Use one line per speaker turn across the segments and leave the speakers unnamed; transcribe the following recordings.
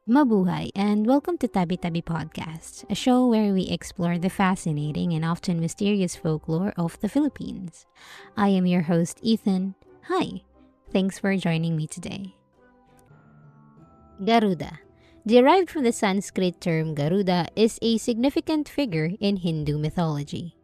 Mabuhay and welcome to Tabi-Tabi Podcast, a show where we explore the fascinating and often mysterious folklore of the Philippines. I am your host, Ethan. Hi, thanks for joining me today. Garuda, derived from the Sanskrit term Garuda, is a significant figure in Hindu mythology.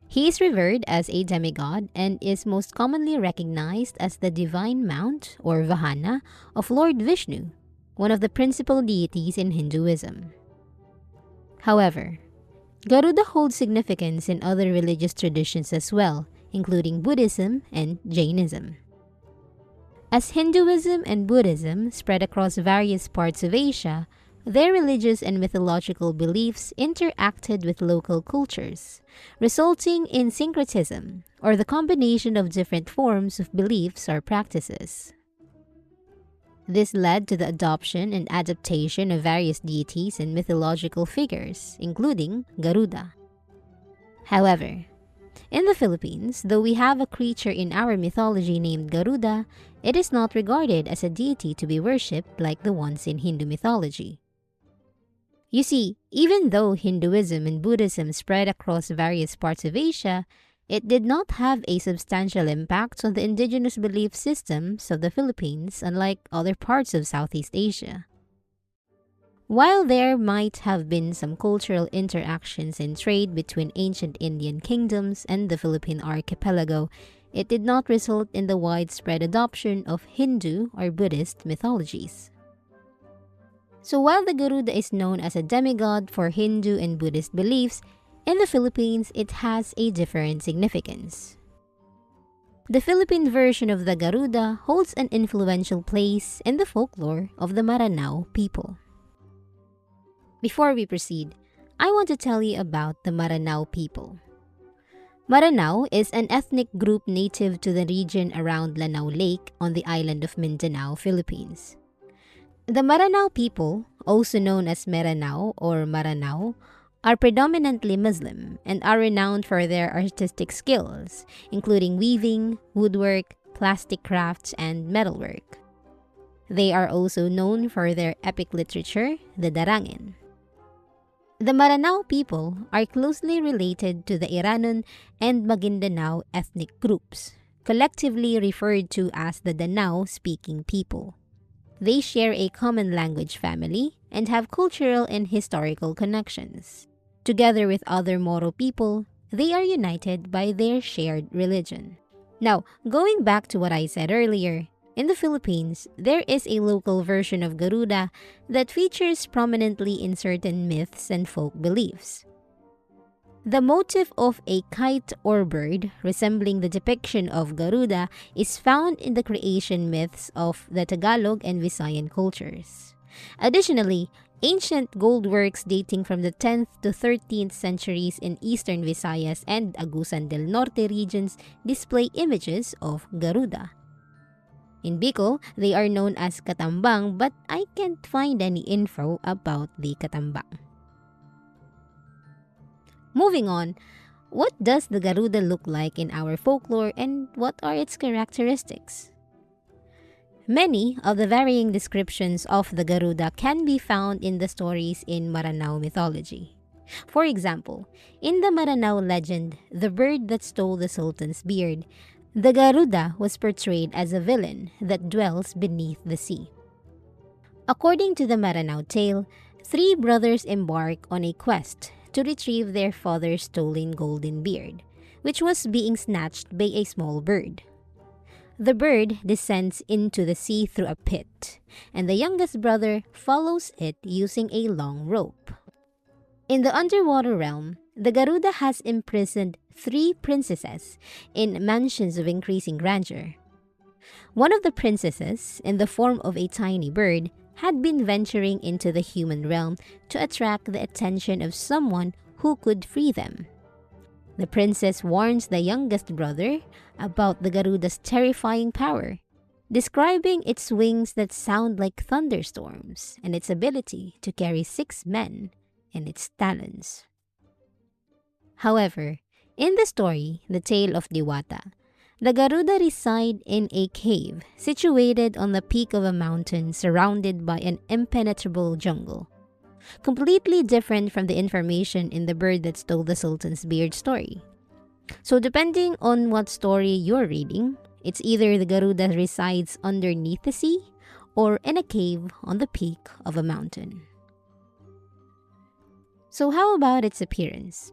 He is revered as a demigod and is most commonly recognized as the divine mount or Vahana of Lord Vishnu, one of the principal deities in Hinduism. However, Garuda holds significance in other religious traditions as well, including Buddhism and Jainism. As Hinduism and Buddhism spread across various parts of Asia, their religious and mythological beliefs interacted with local cultures, resulting in syncretism, or the combination of different forms of beliefs or practices. This led to the adoption and adaptation of various deities and mythological figures, including Garuda. However, in the Philippines, though we have a creature in our mythology named Garuda, it is not regarded as a deity to be worshipped like the ones in Hindu mythology. You see, even though Hinduism and Buddhism spread across various parts of Asia, it did not have a substantial impact on the indigenous belief systems of the Philippines, unlike other parts of Southeast Asia. While there might have been some cultural interactions and trade between ancient Indian kingdoms and the Philippine archipelago, it did not result in the widespread adoption of Hindu or Buddhist mythologies. So while the Garuda is known as a demigod for Hindu and Buddhist beliefs, in the Philippines, it has a different significance. The Philippine version of the Garuda holds an influential place in the folklore of the Maranao people. Before we proceed, I want to tell you about the Maranao people. Maranao is an ethnic group native to the region around Lanao Lake on the island of Mindanao, Philippines. The Maranao people, also known as Meranao or Maranao, are predominantly Muslim and are renowned for their artistic skills, including weaving, woodwork, plastic crafts, and metalwork. They are also known for their epic literature, the Darangin. The Maranao people are closely related to the Iranon and Maguindanao ethnic groups, collectively referred to as the Danao-speaking people. They share a common language family and have cultural and historical connections. Together with other Moro people, they are united by their shared religion. Now, going back to what I said earlier, in the Philippines, there is a local version of Garuda that features prominently in certain myths and folk beliefs. The motif of a kite or bird resembling the depiction of Garuda is found in the creation myths of the Tagalog and Visayan cultures. Additionally, ancient gold works dating from the 10th to 13th centuries in eastern Visayas and Agusan del Norte regions display images of Garuda. In Bicol, they are known as Katambang, but I can't find any info about the Katambang. Moving on, what does the Garuda look like in our folklore and what are its characteristics? Many of the varying descriptions of the Garuda can be found in the stories in Maranao mythology. For example, in the Maranao legend, the bird that stole the Sultan's beard, the Garuda was portrayed as a villain that dwells beneath the sea. According to the Maranao tale, three brothers embark on a quest to retrieve their father's stolen golden beard, which was being snatched by a small bird. The bird descends into the sea through a pit, and the youngest brother follows it using a long rope. In the underwater realm, the Garuda has imprisoned three princesses in mansions of increasing grandeur. One of the princesses, in the form of a tiny bird, had been venturing into the human realm to attract the attention of someone who could free them. The princess warns the youngest brother about the Garuda's terrifying power, describing its wings that sound like thunderstorms and its ability to carry 6 men in its talons. However, in the story, The Tale of Diwata, The Garuda reside in a cave situated on the peak of a mountain surrounded by an impenetrable jungle, completely different from the information in The Bird That Stole the Sultan's Beard story. So, depending on what story you're reading, it's either the Garuda resides underneath the sea or in a cave on the peak of a mountain. So, how about its appearance?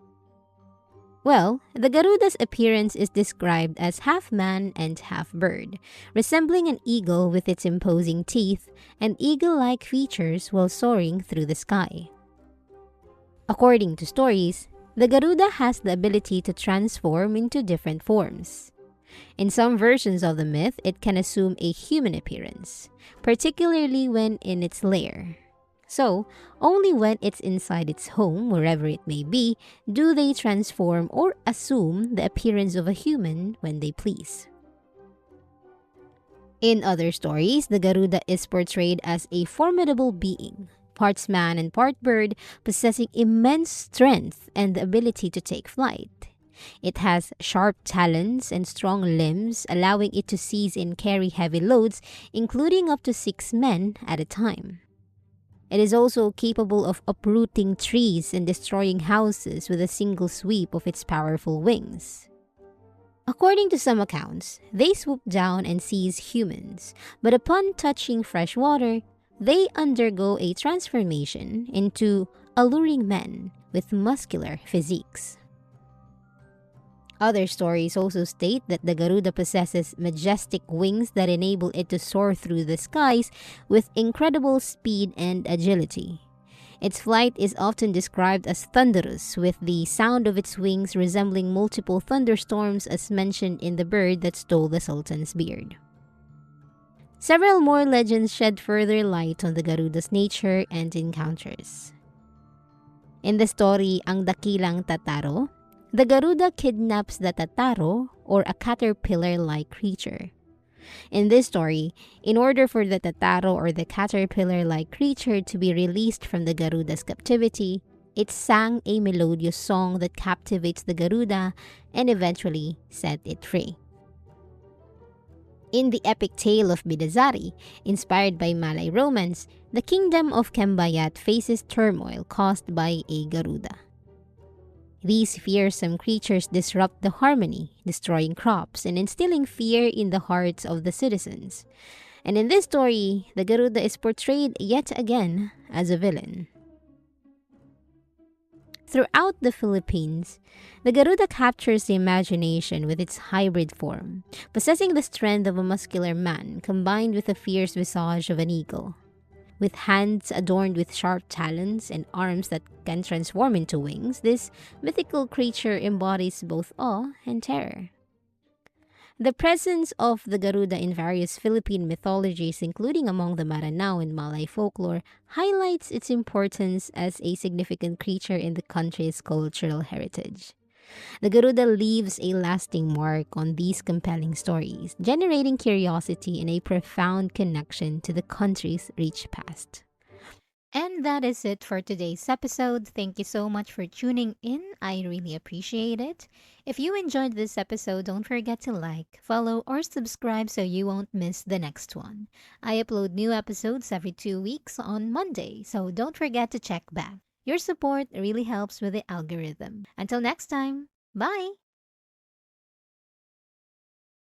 Well, the Garuda's appearance is described as half man and half bird, resembling an eagle with its imposing teeth and eagle like features while soaring through the sky. According to stories, the Garuda has the ability to transform into different forms. In some versions of the myth, it can assume a human appearance, particularly when in its lair. So, only when it's inside its home, wherever it may be, do they transform or assume the appearance of a human when they please. In other stories, the Garuda is portrayed as a formidable being, parts man and part bird, possessing immense strength and the ability to take flight. It has sharp talons and strong limbs, allowing it to seize and carry heavy loads, including up to 6 men at a time. It is also capable of uprooting trees and destroying houses with a single sweep of its powerful wings. According to some accounts, they swoop down and seize humans, but upon touching fresh water, they undergo a transformation into alluring men with muscular physiques. Other stories also state that the Garuda possesses majestic wings that enable it to soar through the skies with incredible speed and agility. Its flight is often described as thunderous, with the sound of its wings resembling multiple thunderstorms as mentioned in The Bird That Stole the Sultan's Beard. Several more legends shed further light on the Garuda's nature and encounters. In the story Ang Dakilang Tataro, the Garuda kidnaps the Tataro, or a caterpillar-like creature. In this story, in order for the Tataro or the caterpillar-like creature to be released from the Garuda's captivity, it sang a melodious song that captivates the Garuda and eventually set it free. In the epic tale of Bidazari, inspired by Malay romance, the kingdom of Kembayat faces turmoil caused by a Garuda. These fearsome creatures disrupt the harmony, destroying crops and instilling fear in the hearts of the citizens. And in this story, the Garuda is portrayed yet again as a villain. Throughout the Philippines, the Garuda captures the imagination with its hybrid form, possessing the strength of a muscular man combined with the fierce visage of an eagle. With hands adorned with sharp talons and arms that can transform into wings, this mythical creature embodies both awe and terror. The presence of the Garuda in various Philippine mythologies, including among the Maranao and Malay folklore, highlights its importance as a significant creature in the country's cultural heritage. The Garuda leaves a lasting mark on these compelling stories, generating curiosity and a profound connection to the country's rich past. And that is it for today's episode. Thank you so much for tuning in. I really appreciate it. If you enjoyed this episode, don't forget to like, follow, or subscribe so you won't miss the next one. I upload new episodes every 2 weeks on Monday, so don't forget to check back. Your support really helps with the algorithm. Until next time, bye!